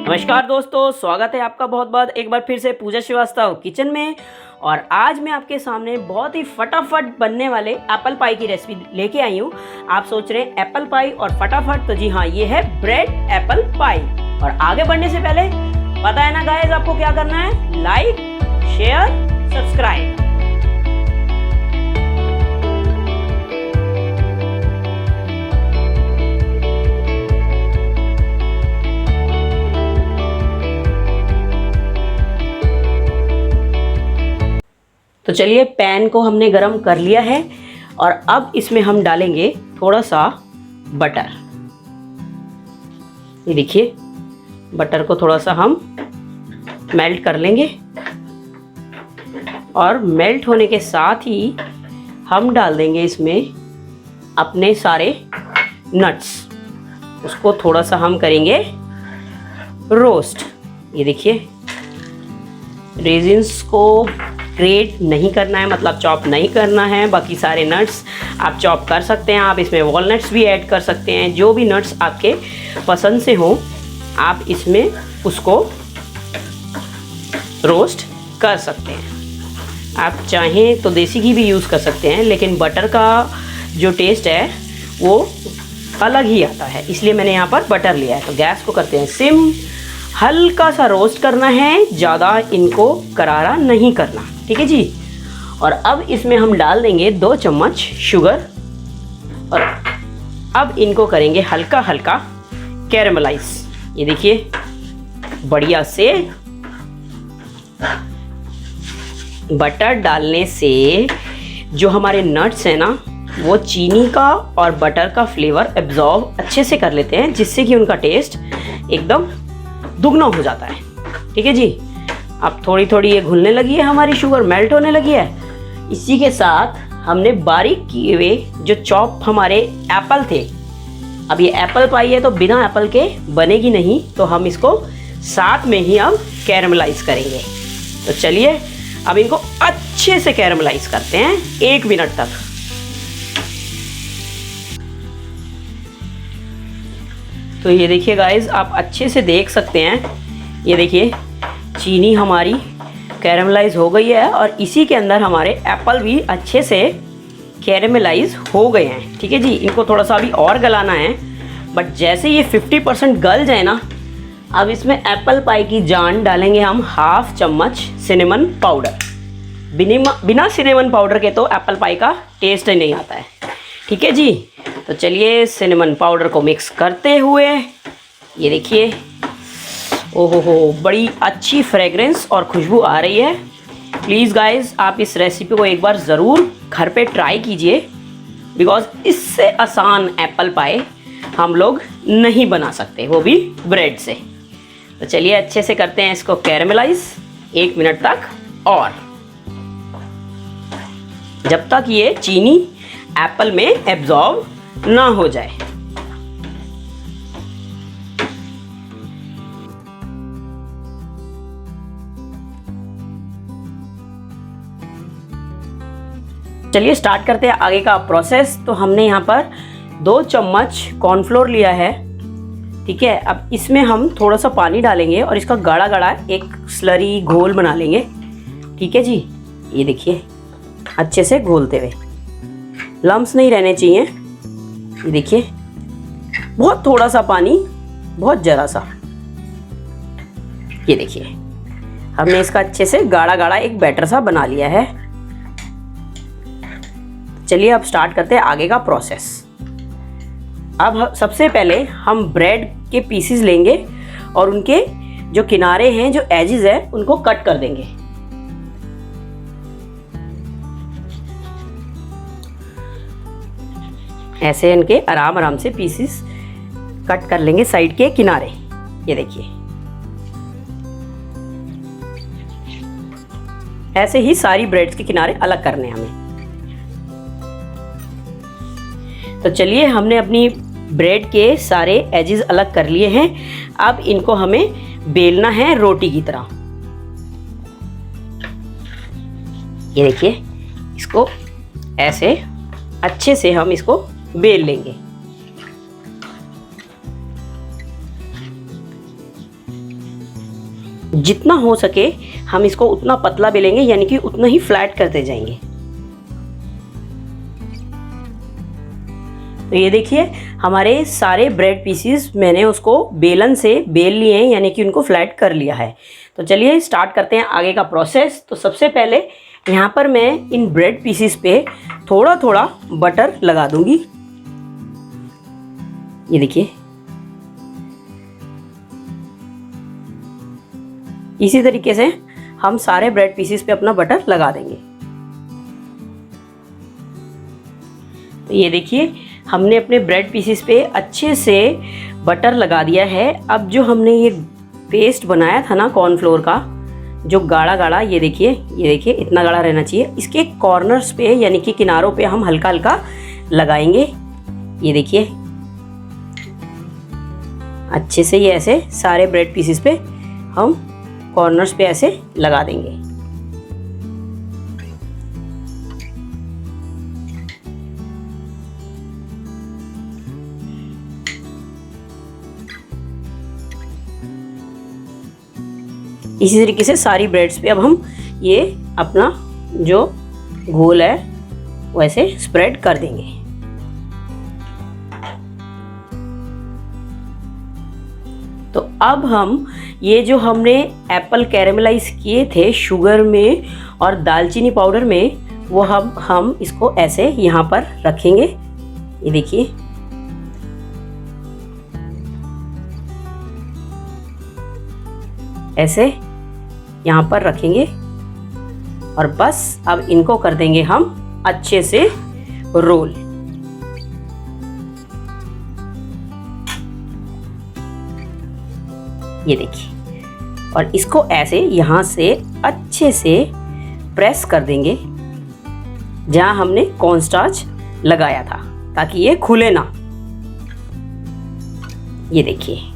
नमस्कार दोस्तों, स्वागत है आपका बहुत बहुत एक बार फिर से पूजा श्रीवास्तव किचन में। और आज मैं आपके सामने बहुत ही फटाफट बनने वाले एप्पल पाई की रेसिपी लेके आई हूँ। आप सोच रहे हैं एप्पल पाई और फटाफट, तो जी हाँ, ये है ब्रेड एप्पल पाई। और आगे बढ़ने से पहले पता है ना गाइस, आपको क्या करना है? Like, share, subscribe. तो चलिए, पैन को हमने गरम कर लिया है और अब इसमें हम डालेंगे थोड़ा सा बटर। ये देखिए, बटर को थोड़ा सा हम मेल्ट कर लेंगे और मेल्ट होने के साथ ही हम डाल देंगे इसमें अपने सारे नट्स। उसको थोड़ा सा हम करेंगे रोस्ट। ये देखिए, रेजिन्स को ग्रेट नहीं करना है, मतलब चॉप नहीं करना है। बाकी सारे नट्स आप चॉप कर सकते हैं। आप इसमें वॉलनट्स भी ऐड कर सकते हैं। जो भी नट्स आपके पसंद से हो, आप इसमें उसको रोस्ट कर सकते हैं। आप चाहें तो देसी घी भी यूज़ कर सकते हैं, लेकिन बटर का जो टेस्ट है वो अलग ही आता है, इसलिए मैंने यहाँ पर बटर लिया है। तो गैस को करते हैं सिम। हल्का सा रोस्ट करना है, ज़्यादा इनको करारा नहीं करना, ठीक है जी। और अब इसमें हम डाल देंगे 2 चम्मच शुगर और अब इनको करेंगे हल्का हल्का कैरेमलाइज। ये देखिए, बढ़िया से बटर डालने से जो हमारे नट्स हैं ना, वो चीनी का और बटर का फ्लेवर एब्जॉर्ब अच्छे से कर लेते हैं, जिससे कि उनका टेस्ट एकदम दुगना हो जाता है, ठीक है जी। अब थोड़ी थोड़ी ये घुलने लगी है, हमारी शुगर मेल्ट होने लगी है। इसी के साथ हमने बारीक किए हुए जो चॉप हमारे एप्पल थे, अब ये एप्पल पाई है तो बिना एप्पल के बनेगी नहीं, तो हम इसको साथ में ही अब कैरेमलाइज करेंगे। तो चलिए, अब इनको अच्छे से कैरेमलाइज करते हैं 1 मिनट तक। तो ये देखिए गाइस, आप अच्छे से देख सकते हैं। ये देखिए, चीनी हमारी कैरेमलाइज हो गई है और इसी के अंदर हमारे एप्पल भी अच्छे से कैरेमलाइज हो गए हैं, ठीक है जी। इनको थोड़ा सा अभी और गलाना है, बट जैसे ये 50% गल जाए ना, अब इसमें एप्पल पाई की जान डालेंगे हम 1/2 चम्मच सिनेमन पाउडर। बिना सिनेमन पाउडर के तो एप्पल पाई का टेस्ट ही नहीं आता है, ठीक है जी। तो चलिए, सिनेमन पाउडर को मिक्स करते हुए, ये देखिए, ओहो हो, बड़ी अच्छी फ्रेगरेंस और खुशबू आ रही है। प्लीज़ गाइस, आप इस रेसिपी को एक बार ज़रूर घर पे ट्राई कीजिए, बिकॉज इससे आसान एप्पल पाई हम लोग नहीं बना सकते, वो भी ब्रेड से। तो चलिए, अच्छे से करते हैं इसको कैरेमलाइज 1 मिनट तक, और जब तक ये चीनी एप्पल में एब्जॉर्ब ना हो जाए। चलिए, स्टार्ट करते हैं आगे का प्रोसेस। तो हमने यहाँ पर 2 चम्मच कॉर्नफ्लोर लिया है, ठीक है। अब इसमें हम थोड़ा सा पानी डालेंगे और इसका गाढ़ा गाढ़ा एक स्लरी घोल बना लेंगे, ठीक है जी। ये देखिए, अच्छे से घोलते हुए, लम्स नहीं रहने चाहिए। ये देखिए, बहुत थोड़ा सा पानी, बहुत जरा सा। ये देखिए, हमने इसका अच्छे से गाढ़ा गाढ़ा एक बैटर सा बना लिया है। चलिए, अब स्टार्ट करते हैं आगे का प्रोसेस। अब सबसे पहले हम ब्रेड के पीसेस लेंगे और उनके जो किनारे हैं, जो एजेस है, उनको कट कर देंगे। ऐसे इनके आराम आराम से पीसेस कट कर लेंगे, साइड के किनारे। ये देखिए, ऐसे ही सारी ब्रेड्स के किनारे अलग करने हैं हमें। तो चलिए, हमने अपनी ब्रेड के सारे एजेस अलग कर लिए हैं। अब इनको हमें बेलना है रोटी की तरह। ये देखिए, इसको ऐसे अच्छे से हम इसको बेल लेंगे। जितना हो सके हम इसको उतना पतला बेलेंगे, यानी कि उतना ही फ्लैट करते जाएंगे। तो ये देखिए हमारे सारे ब्रेड पीसीस मैंने उसको बेलन से बेल लिए हैं, यानी कि उनको फ्लैट कर लिया है। तो चलिए स्टार्ट करते हैं आगे का प्रोसेस। तो सबसे पहले यहाँ पर मैं इन ब्रेड पीसीस पे थोड़ा थोड़ा बटर लगा दूंगी। ये देखिए इसी तरीके से हम सारे ब्रेड पीसीस पे अपना बटर लगा देंगे। तो ये देखिए हमने अपने ब्रेड पीसीस पे अच्छे से बटर लगा दिया है। अब जो हमने ये पेस्ट बनाया था ना कॉर्नफ्लोर का, जो गाढ़ा गाढ़ा, ये देखिए इतना गाढ़ा रहना चाहिए। इसके कॉर्नर्स पे यानी कि किनारों पे हम हल्का हल्का लगाएंगे। ये देखिए अच्छे से ये ऐसे सारे ब्रेड पीसीस पे हम कॉर्नर्स पे ऐसे लगा देंगे। इसी तरीके से सारी ब्रेड्स पे अब हम ये अपना जो घोल है वैसे स्प्रेड कर देंगे। तो अब हम ये जो हमने एप्पल कैरेमलाइज किए थे शुगर में और दालचीनी पाउडर में, वो हम इसको ऐसे यहाँ पर रखेंगे। ये देखिए ऐसे यहाँ पर रखेंगे और बस अब इनको कर देंगे हम अच्छे से रोल। ये देखिए और इसको ऐसे यहाँ से अच्छे से प्रेस कर देंगे जहाँ हमने कॉर्नस्टार्च लगाया था, ताकि ये खुले ना। ये देखिए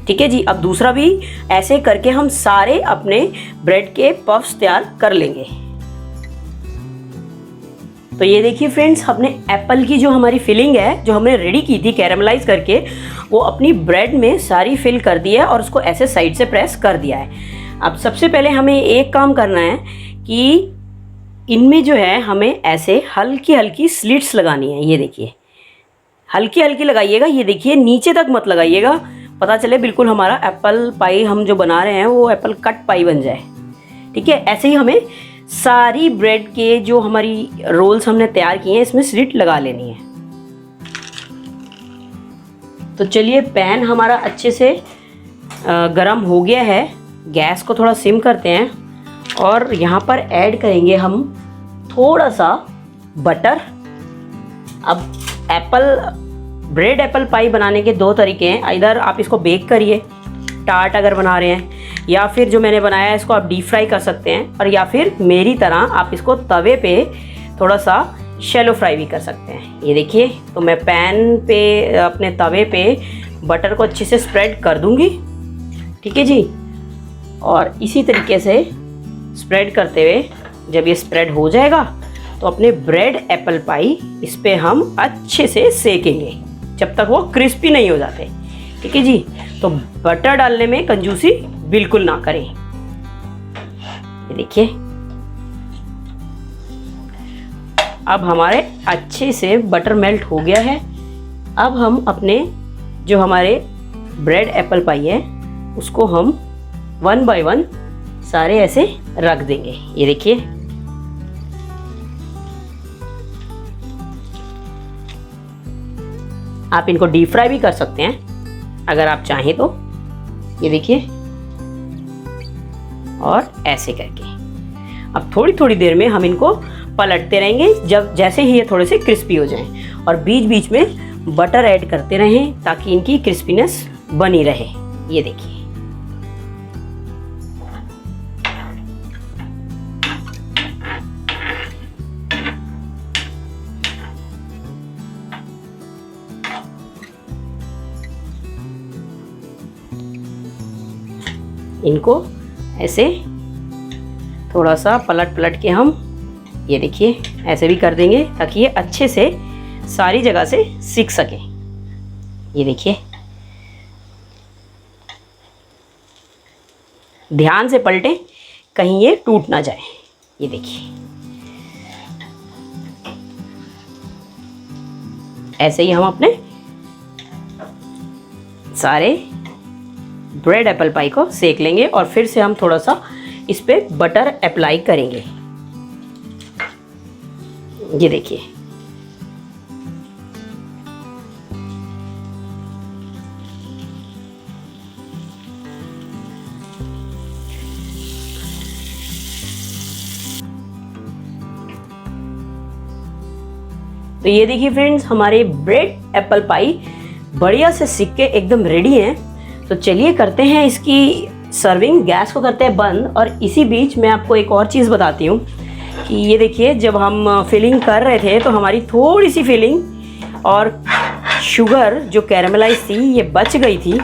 ठीक है जी। अब दूसरा भी ऐसे करके हम सारे अपने ब्रेड के पफ्स तैयार कर लेंगे। तो ये देखिए फ्रेंड्स, हमने एप्पल की जो हमारी फिलिंग है जो हमने रेडी की थी कैरेमलाइज करके, वो अपनी ब्रेड में सारी फिल कर दी है और उसको ऐसे साइड से प्रेस कर दिया है। अब सबसे पहले हमें एक काम करना है कि इनमें जो है हमें ऐसे हल्की हल्की स्लिट्स लगानी है। ये देखिए हल्की हल्की लगाइएगा। ये देखिए नीचे तक मत लगाइएगा, पता चले बिल्कुल हमारा एप्पल पाई हम जो बना रहे हैं वो एप्पल कट पाई बन जाए। ठीक है, ऐसे ही हमें सारी ब्रेड के जो हमारी रोल्स हमने तैयार किए हैं इसमें स्लिट लगा लेनी है। तो चलिए पैन हमारा अच्छे से गरम हो गया है। गैस को थोड़ा सिम करते हैं और यहाँ पर ऐड करेंगे हम थोड़ा सा बटर। अब ब्रेड एप्पल पाई बनाने के दो तरीके हैं। इधर आप इसको बेक करिए टार्ट अगर बना रहे हैं, या फिर जो मैंने बनाया है इसको आप डीप फ्राई कर सकते हैं, और या फिर मेरी तरह आप इसको तवे पे थोड़ा सा शैलो फ्राई भी कर सकते हैं। ये देखिए तो मैं पैन पे अपने तवे पे बटर को अच्छे से स्प्रेड कर दूंगी। ठीक है जी, और इसी तरीके से स्प्रेड करते हुए जब ये स्प्रेड हो जाएगा तो अपने ब्रेड एप्पल पाई इस पे हम अच्छे से सेकेंगे जब तक वो क्रिस्पी नहीं हो जाते। ठीक है जी, तो बटर डालने में कंजूसी बिल्कुल ना करें। ये देखिए अब हमारे अच्छे से बटर मेल्ट हो गया है। अब हम अपने जो हमारे ब्रेड एप्पल पाई है उसको हम 1 बाय 1 सारे ऐसे रख देंगे। ये देखिए आप इनको डीप फ्राई भी कर सकते हैं अगर आप चाहें तो। ये देखिए और ऐसे करके अब थोड़ी थोड़ी देर में हम इनको पलटते रहेंगे जब जैसे ही ये थोड़े से क्रिस्पी हो जाएं, और बीच बीच में बटर ऐड करते रहें ताकि इनकी क्रिस्पीनेस बनी रहे। ये देखिए इनको ऐसे थोड़ा सा पलट पलट के हम ये देखिए ऐसे भी कर देंगे ताकि ये अच्छे से सारी जगह से सीख सके। ये देखिए ध्यान से पलटें, कहीं ये टूट ना जाए। ये देखिए, ऐसे ही हम अपने सारे ब्रेड एप्पल पाई को सेक लेंगे और फिर से हम थोड़ा सा इस पे बटर अप्लाई करेंगे। ये देखिए, तो ये देखिए फ्रेंड्स, हमारे ब्रेड एप्पल पाई बढ़िया से सिक के एकदम रेडी हैं। तो चलिए करते हैं इसकी सर्विंग, गैस को करते हैं बंद। और इसी बीच मैं आपको एक और चीज़ बताती हूँ कि ये देखिए, जब हम फिलिंग कर रहे थे तो हमारी थोड़ी सी फिलिंग और शुगर जो कैरेमलाइज थी ये बच गई थी।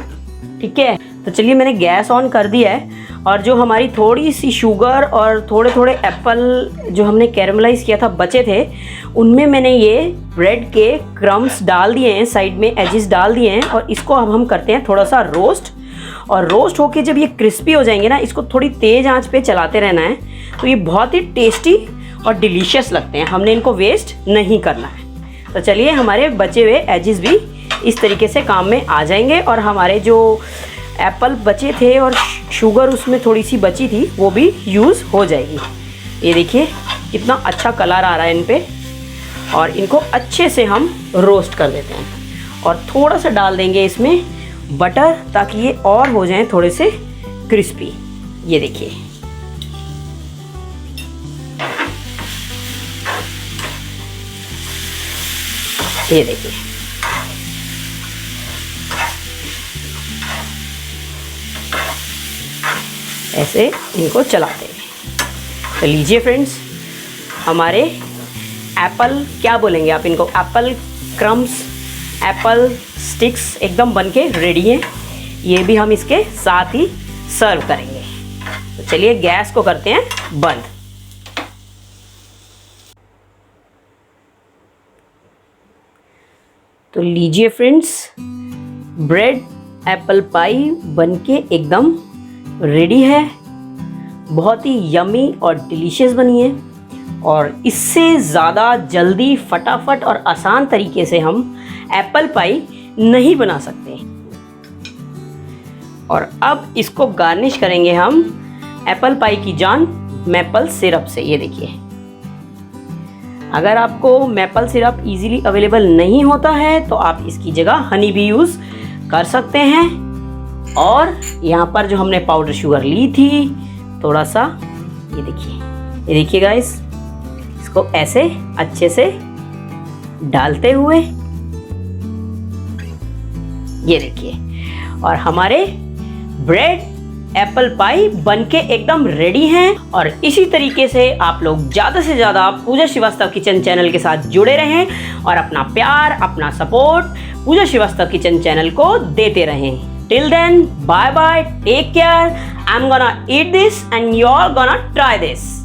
ठीक है, तो चलिए मैंने गैस ऑन कर दिया है और जो हमारी थोड़ी सी शुगर और थोड़े थोड़े एप्पल जो हमने कैरेमलाइज किया था बचे थे, उनमें मैंने ये ब्रेड के क्रम्स डाल दिए हैं, साइड में एजेस डाल दिए हैं। और इसको अब हम करते हैं थोड़ा सा रोस्ट। और रोस्ट होके जब ये क्रिस्पी हो जाएंगे ना, इसको थोड़ी तेज़ आंच पे चलाते रहना है, तो ये बहुत ही टेस्टी और डिलीशियस लगते हैं। हमने इनको वेस्ट नहीं करना है। तो चलिए, हमारे बचे हुए एजेस भी इस तरीके से काम में आ जाएंगे और हमारे जो एप्पल बचे थे और शुगर उसमें थोड़ी सी बची थी वो भी यूज़ हो जाएगी। ये देखिए कितना अच्छा कलर आ रहा है इन पे। और इनको अच्छे से हम रोस्ट कर देते हैं और थोड़ा सा डाल देंगे इसमें बटर, ताकि ये और हो जाएं थोड़े से क्रिस्पी। ये देखिए, ये देखिए, ऐसे इनको चलाते हैं। तो लीजिए फ्रेंड्स, हमारे एप्पल, क्या बोलेंगे आप इनको, एप्पल क्रम्स, एप्पल स्टिक्स एकदम बनके रेडी हैं। ये भी हम इसके साथ ही सर्व करेंगे। तो चलिए गैस को करते हैं बंद। तो लीजिए फ्रेंड्स, ब्रेड एप्पल पाई बनके एकदम रेडी है। बहुत ही यमी और डिलीशियस बनी है और इससे ज़्यादा जल्दी, फटाफट और आसान तरीके से हम एप्पल पाई नहीं बना सकते। और अब इसको गार्निश करेंगे हम एप्पल पाई की जान मैपल सिरप से। ये देखिए, अगर आपको मैपल सिरप इजीली अवेलेबल नहीं होता है तो आप इसकी जगह हनी भी यूज़ कर सकते हैं। और यहाँ पर जो हमने पाउडर शुगर ली थी थोड़ा सा, ये देखिए गाइस, इसको ऐसे अच्छे से डालते हुए, ये देखिए, और हमारे ब्रेड एप्पल पाई बनके एकदम रेडी हैं। और इसी तरीके से आप लोग ज़्यादा से ज़्यादा पूजा श्रीवास्तव किचन चैनल के साथ जुड़े रहें और अपना प्यार, अपना सपोर्ट पूजा श्रीवास्तव किचन चैनल को देते रहें। Till then, bye bye, take care. I'm gonna eat this and you're gonna try this.